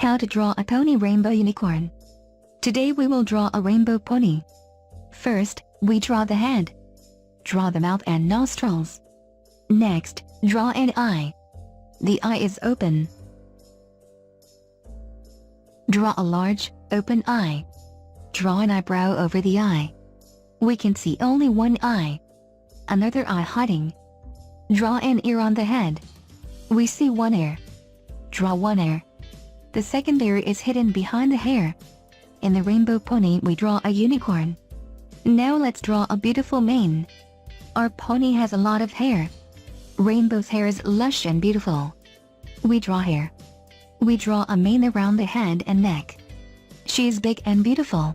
How to draw a pony rainbow unicorn. Today we will draw a rainbow pony. First, we draw the head. Draw the mouth and nostrils. Next, draw an eye. The eye is open. Draw a large, open eye. Draw an eyebrow over the eye. We can see only one eye. Another eye hiding. Draw an ear on the head. We see one ear. Draw one ear. The second ear is hidden behind the hair. In the rainbow pony we draw a unicorn. Now let's draw a beautiful mane. Our pony has a lot of hair. Rainbow's hair is lush and beautiful. We draw hair. We draw a mane around the head and neck. She is big and beautiful.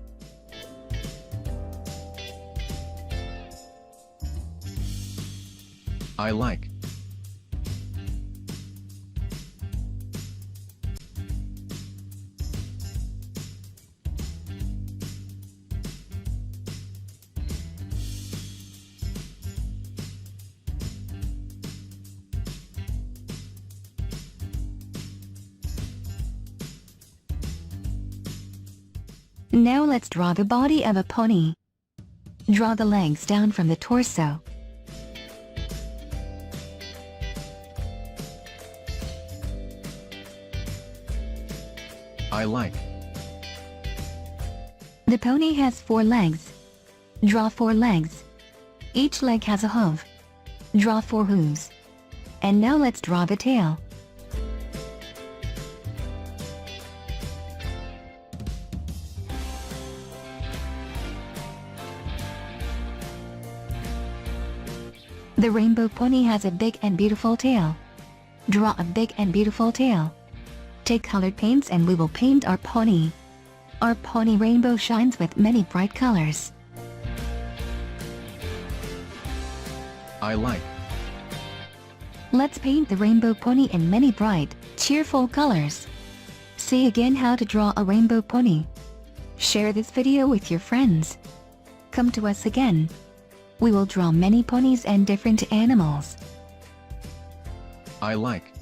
I like. Now let's draw the body of a pony. Draw the legs down from the torso. I like. The pony has 4 legs. Draw 4 legs. Each leg has a hoof. Draw 4 hooves. And now let's draw the tail. The rainbow pony has a big and beautiful tail. Draw a big and beautiful tail. Take colored paints and we will paint our pony. Our pony rainbow shines with many bright colors. I like. Let's paint the rainbow pony in many bright, cheerful colors. See again how to draw a rainbow pony. Share this video with your friends. Come to us again. We will draw many ponies and different animals. I like.